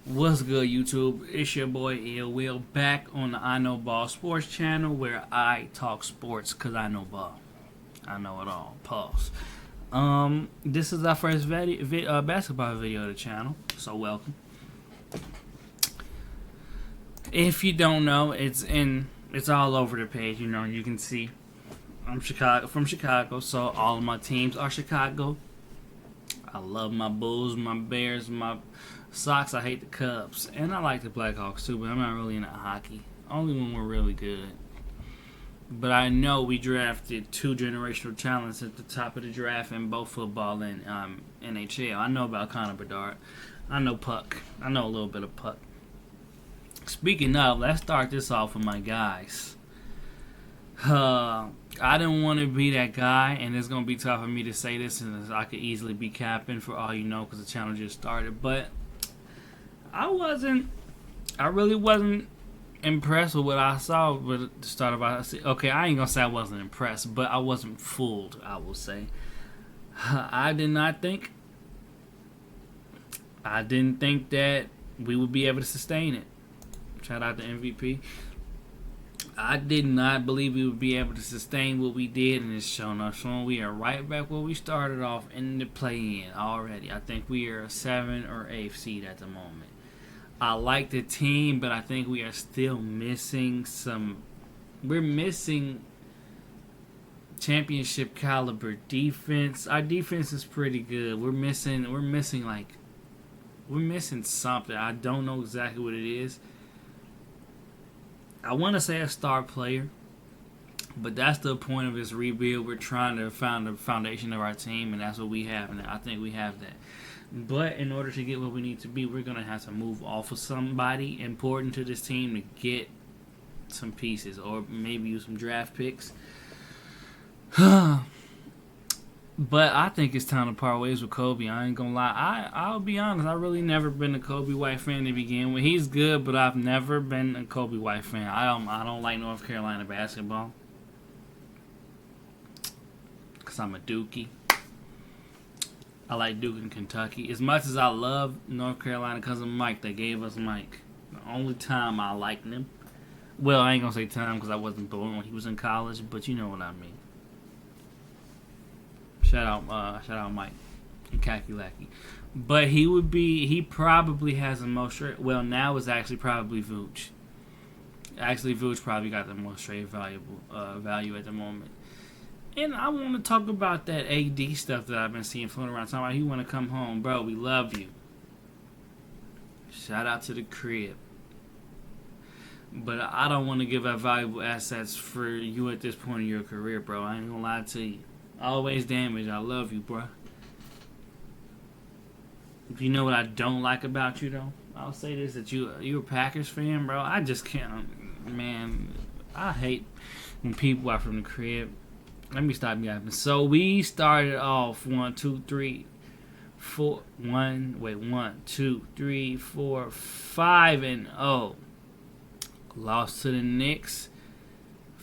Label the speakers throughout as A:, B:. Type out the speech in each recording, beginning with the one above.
A: What's good, YouTube? It's your boy Ill Will back on the I Know Ball Sports channel where I talk sports because I know ball. I know it all. Pause. This is our first basketball video of the channel, so welcome. If you don't know, it's all over the page. You know, you can see I'm from Chicago, so all of my teams are Chicago. I love my Bulls, my Bears, my Sox. I hate the Cubs, and I like the Blackhawks too, but I'm not really into hockey. Only when we're really good. But I know we drafted two generational talents at the top of the draft in both football and NHL. I know about Connor Bedard. I know Puck. I know a little bit of Puck. Speaking of, let's start this off with my guys. I didn't want to be that guy, and it's going to be tough for me to say this, and I could easily be capping for all you know because the channel just started. But I really wasn't impressed with what I saw at the start of it. Okay, I ain't going to say I wasn't impressed, but I wasn't fooled, I will say. I didn't think that we would be able to sustain it. Shout out to MVP. I did not believe we would be able to sustain what we did, and it's shown us. We are right back where we started off in the play-in already. I think we are a 7th or 8th seed at the moment. I like the team, but I think we are still missing some. We're missing championship caliber defense. Our defense is pretty good. We're missing something. I don't know exactly what it is. I want to say a star player, but that's the point of this rebuild. We're trying to find the foundation of our team, and that's what we have, and I think we have that. But in order to get what we need to be, we're going to have to move off of somebody important to this team to get some pieces, or maybe use some draft picks. But I think it's time to part ways with Kobe. I ain't gonna lie. I'll be honest. I really never been a Kobe White fan to begin with. He's good, but I've never been a Kobe White fan. I don't like North Carolina basketball because I'm a Dookie. I like Duke and Kentucky. As much as I love North Carolina because of Mike, they gave us Mike. The only time I liked him. Well, I ain't gonna say time because I wasn't born when he was in college, but you know what I mean. Shout out Mike and Kakulaki. But he probably has the most trade. Well, now it's actually probably Vooch. Actually, Vooch probably got the most trade value at the moment. And I want to talk about that AD stuff that I've been seeing floating around. Talking about he want to come home. Bro, we love you. Shout out to the crib. But I don't want to give up valuable assets for you at this point in your career, bro. I ain't going to lie to you. Always damaged. I love you, bro. You know what I don't like about you, though? I'll say this, that you're a Packers fan, bro. I just can't, man. I hate when people are from the crib. Let me stop yapping. So we started off 1, 2, 3, 4, 1, 2, 3, 4, 5-0. Lost to the Knicks.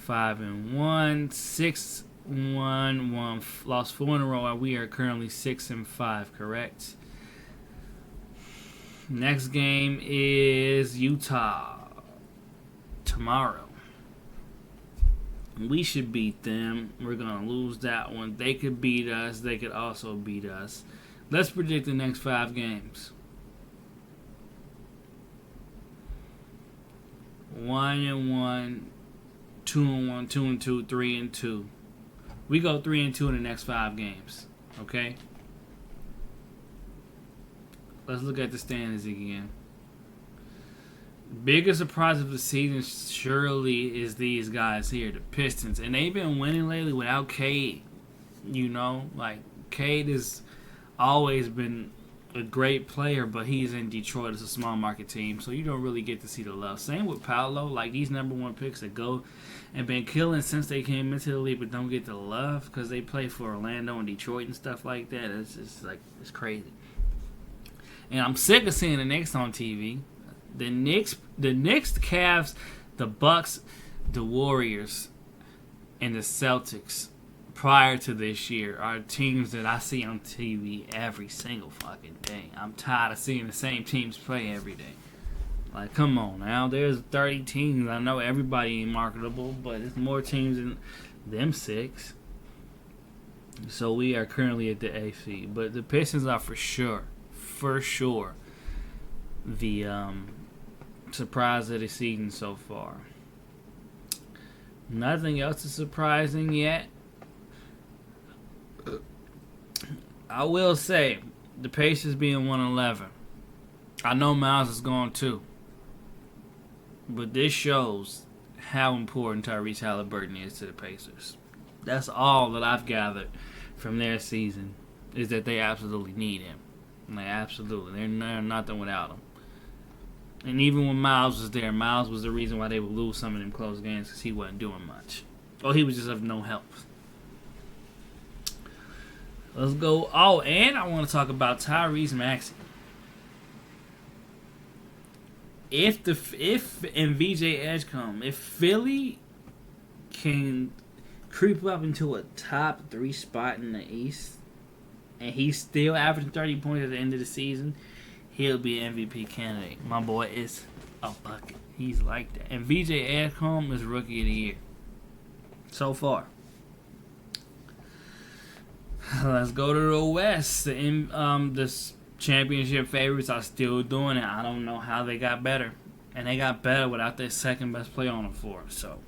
A: 5-1, 6-1, lost 4 in a row, and we are currently 6-5, correct? Next game is Utah tomorrow. We should beat them. We're gonna lose that one. They could beat us. They could also beat us. Let's predict the next 5 games. 1-1, 2-1, 2-2, 3-2. We go 3-2 in the next 5 games. Okay? Let's look at the standings again. Biggest surprise of the season surely is these guys here, the Pistons. And they've been winning lately without Cade. You know? Like, Cade has always been a great player, but he's in Detroit. It's a small market team, so you don't really get to see the love. Same with Paolo. Like, these number 1 picks that go and been killing since they came into the league, but don't get the love because they play for Orlando and Detroit and stuff like that. It's just like, it's crazy. And I'm sick of seeing the Knicks on TV. The Knicks, the Cavs, the Bucks, the Warriors, and the Celtics prior to this year are teams that I see on TV every single fucking day. I'm tired of seeing the same teams play every day. Like, come on now. There's 30 teams. I know everybody ain't marketable, but it's more teams than them 6. So we are currently at the AC. But the Pistons are for sure, the surprise of the season so far. Nothing else is surprising yet. I will say, the Pacers being 111. I know Miles is gone too. But this shows how important Tyrese Halliburton is to the Pacers. That's all that I've gathered from their season, is that they absolutely need him. Like, absolutely. They're nothing without him. And even when Miles was there, Miles was the reason why they would lose some of them close games, because he wasn't doing much. Or he was just of no help. Let's go. Oh, and I want to talk about Tyrese Maxey. If VJ Edgecombe, if Philly can creep up into a top 3 spot in the East, and he's still averaging 30 points at the end of the season, he'll be an MVP candidate. My boy is a bucket. He's like that. And VJ Edgecombe is Rookie of the Year so far. Let's go to the West. The championship favorites are still doing it. I don't know how they got better. And they got better without their second best player on the floor. So,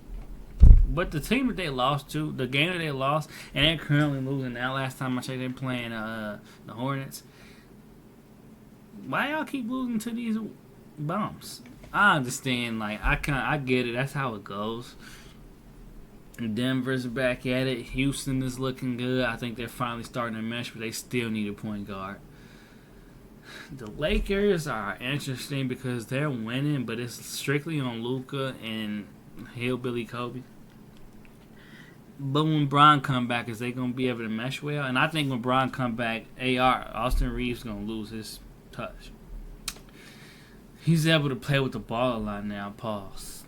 A: but the team that they lost to, the game that they lost, and they're currently losing now. Last time I checked, they're playing the Hornets. Why y'all keep losing to these bums? I understand. Like, I get it. That's how it goes. Denver's back at it. Houston is looking good. I think they're finally starting to mesh, but they still need a point guard. The Lakers are interesting because they're winning, but it's strictly on Luka and Hillbilly Kobe. But when Bron come back, is they going to be able to mesh well? And I think when Bron come back, Austin Reeves going to lose his touch. He's able to play with the ball a lot now. Pause.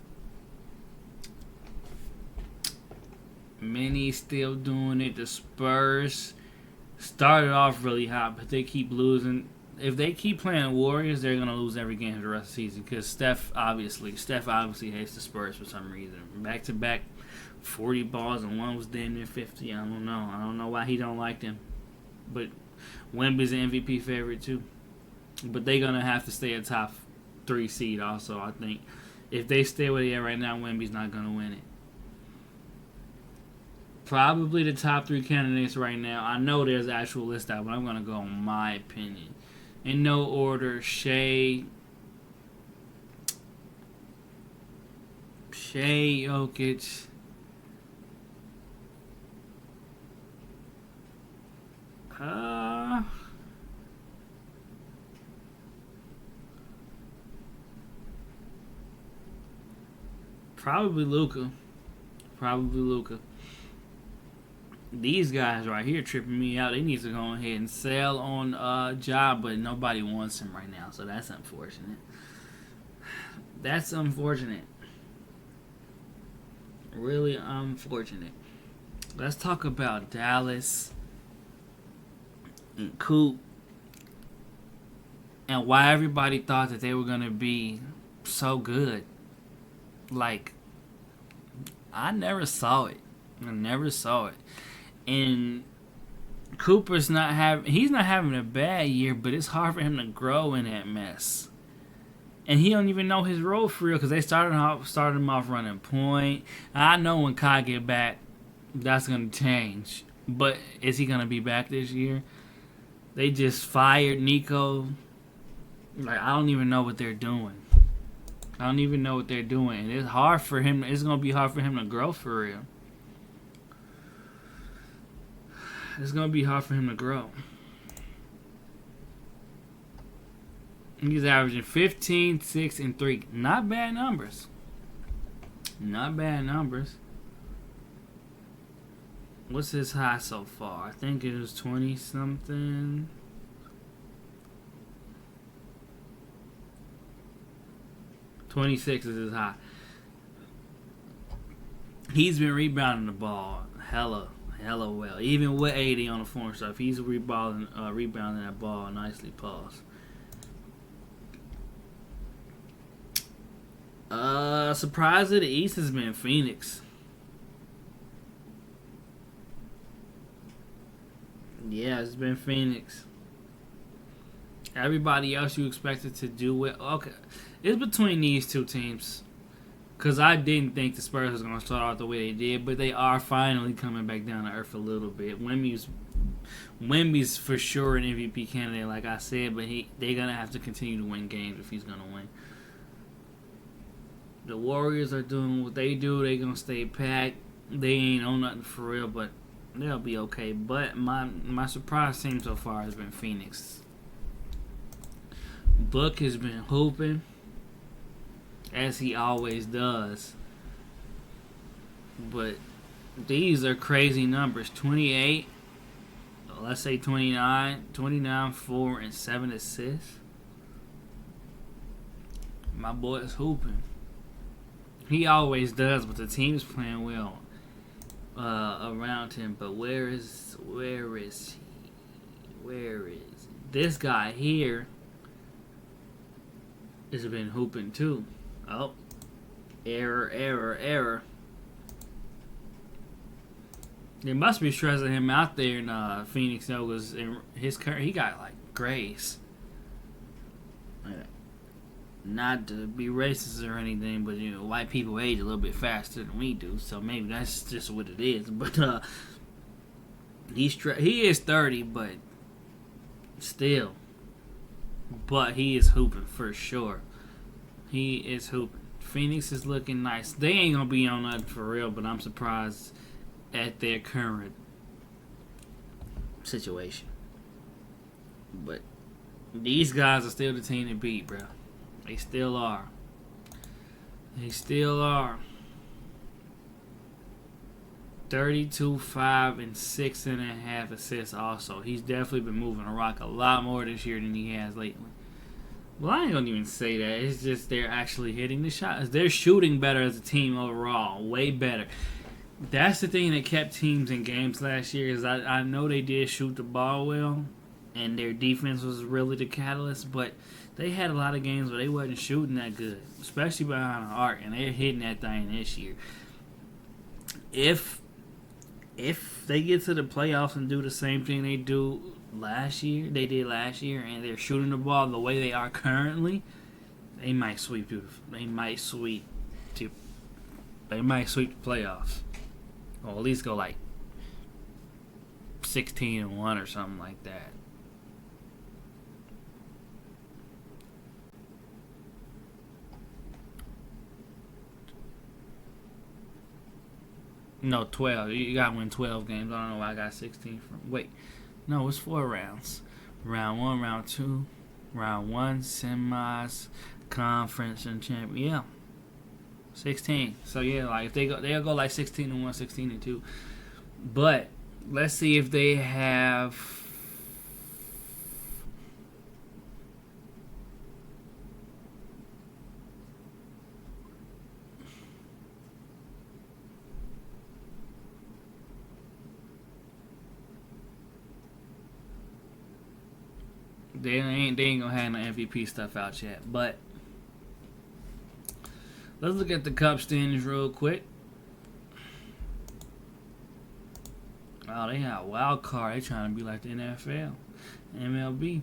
A: Many still doing it. The Spurs started off really hot, but they keep losing. If they keep playing Warriors, they're going to lose every game for the rest of the season because Steph obviously hates the Spurs for some reason. Back-to-back 40 balls and one was damn near 50. I don't know why he don't like them. But Wemby's an MVP favorite too. But they're going to have to stay a top 3 seed also, I think. If they stay where they are right now, Wemby's not going to win it. Probably the top 3 candidates right now. I know there's an actual list out, but I'm going to go on my opinion. In no order, Shea, Jokic, probably Luka. These guys right here tripping me out. They need to go ahead and sell on Job, but nobody wants him right now, so that's unfortunate. Really unfortunate. Let's talk about Dallas and Coop and why everybody thought that they were going to be so good. Like, I never saw it. And Cooper's he's not having a bad year, but it's hard for him to grow in that mess. And he don't even know his role for real because they started him off running point. I know when Kai get back, that's going to change. But is he going to be back this year? They just fired Nico. Like, I don't even know what they're doing. And it's hard for him. It's going to be hard for him to grow for real. It's going to be hard for him to grow. He's averaging 15, 6, and 3. Not bad numbers. What's his high so far? I think it was 20-something. .26 is his high. He's been rebounding the ball hella hella well. Even with 80 on the form stuff, he's rebounding that ball nicely. Pause. Surprise of the East has been Phoenix. Yeah, it's been Phoenix. Everybody else you expected to do it. Okay, it's between these two teams. Because I didn't think the Spurs was going to start out the way they did, but they are finally coming back down to earth a little bit. Wemby's for sure an MVP candidate, like I said, but they're going to have to continue to win games if he's going to win. The Warriors are doing what they do. They're going to stay packed. They ain't on nothing for real, but they'll be okay. But my surprise team so far has been Phoenix. Book has been hooping, as he always does. But these are crazy numbers. 28, let's say 29, 4, and 7 assists. My boy is hooping. He always does, but the team's playing well around him. But where is he? This guy here has been hooping too. Oh, error. They must be stressing him out there in Phoenix, though, because in his career, he got like grace. Not to be racist or anything, but you know, white people age a little bit faster than we do, so maybe that's just what it is. But he is 30, but still. But he is hooping for sure. He is hooping. Phoenix is looking nice. They ain't gonna be on nothing for real, but I'm surprised at their current situation. But these guys are still the team to beat, bro. They still are. 32, 5, and 6.5 assists also. He's definitely been moving the rock a lot more this year than he has lately. Well, I ain't gonna even say that. It's just they're actually hitting the shots. They're shooting better as a team overall. Way better. That's the thing that kept teams in games last year is I know they did shoot the ball well, and their defense was really the catalyst, but they had a lot of games where they wasn't shooting that good, especially behind the arc, and they're hitting that thing this year. If they get to the playoffs and do the same thing they did last year, and they're shooting the ball the way they are currently, they might sweep the playoffs, or at least go like 16-1 or something like that. No, 12. You gotta win 12 games. I don't know why I got 16 from. Wait. No, it's 4 rounds. Round 1, round 2, round 1, semis, conference, and champion. Yeah. 16. So yeah, like if they'll go like 16-1, 16-2. But let's see if they have. They ain't gonna have no MVP stuff out yet, but let's look at the Cup standings real quick. Oh, they got a wild card. They trying to be like the NFL, MLB.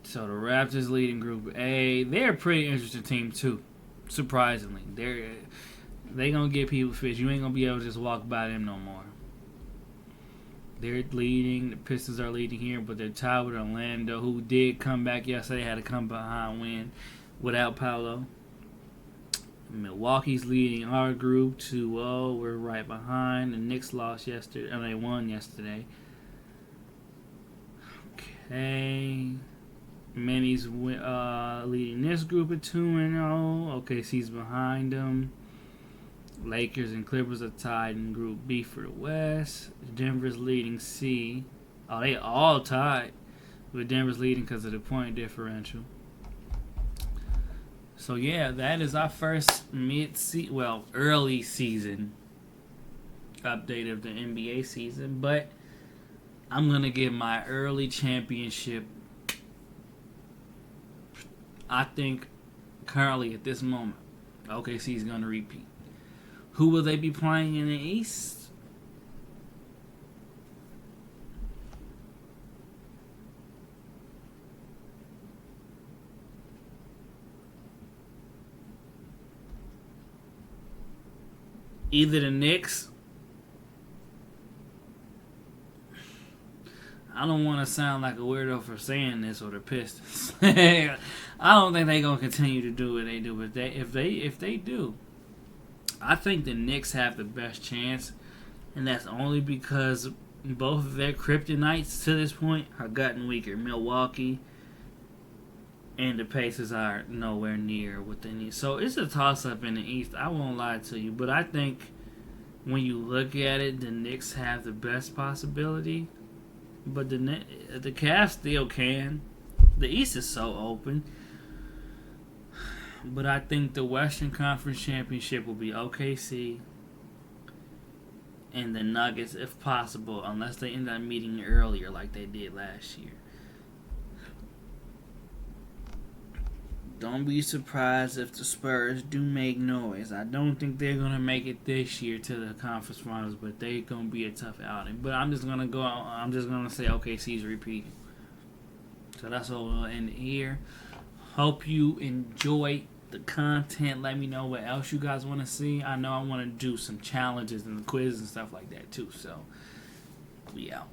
A: So the Raptors leading Group A. They're a pretty interesting team too. Surprisingly, they gonna get people fish. You ain't gonna be able to just walk by them no more. They're leading. The Pistons are leading here, but they're tied with Orlando, who did come back yesterday. Had to come behind win without Paolo. Milwaukee's leading our group 2-0. We're right behind. The Knicks lost yesterday. They won yesterday. Okay. Manny's leading this group at 2-0. OKC's behind them. Lakers and Clippers are tied in Group B for the West. Denver's leading C. Oh, they all tied. But Denver's leading because of the point differential. So, yeah, that is our first early season update of the NBA season, but I'm gonna give my early championship. I think currently at this moment, OKC is gonna repeat. Who will they be playing in the East? Either the Knicks. I don't want to sound like a weirdo for saying this, or the Pistons. I don't think they're gonna continue to do what they do, but if they do, I think the Knicks have the best chance, and that's only because both of their kryptonites to this point are gotten weaker. Milwaukee and the Pacers are nowhere near what they need. So it's a toss-up in the East. I won't lie to you, but I think when you look at it, the Knicks have the best possibility. But the Cavs still can. The East is so open. But I think the Western Conference Championship will be OKC and the Nuggets, if possible, unless they end up meeting earlier like they did last year. Don't be surprised if the Spurs do make noise. I don't think they're gonna make it this year to the conference finals, but they're gonna be a tough outing. But I'm just gonna say OKC's repeating. So that's all we'll end here. Hope you enjoyed the content. Let me know what else you guys want to see. I know I want to do some challenges and quizzes and stuff like that too. So we out.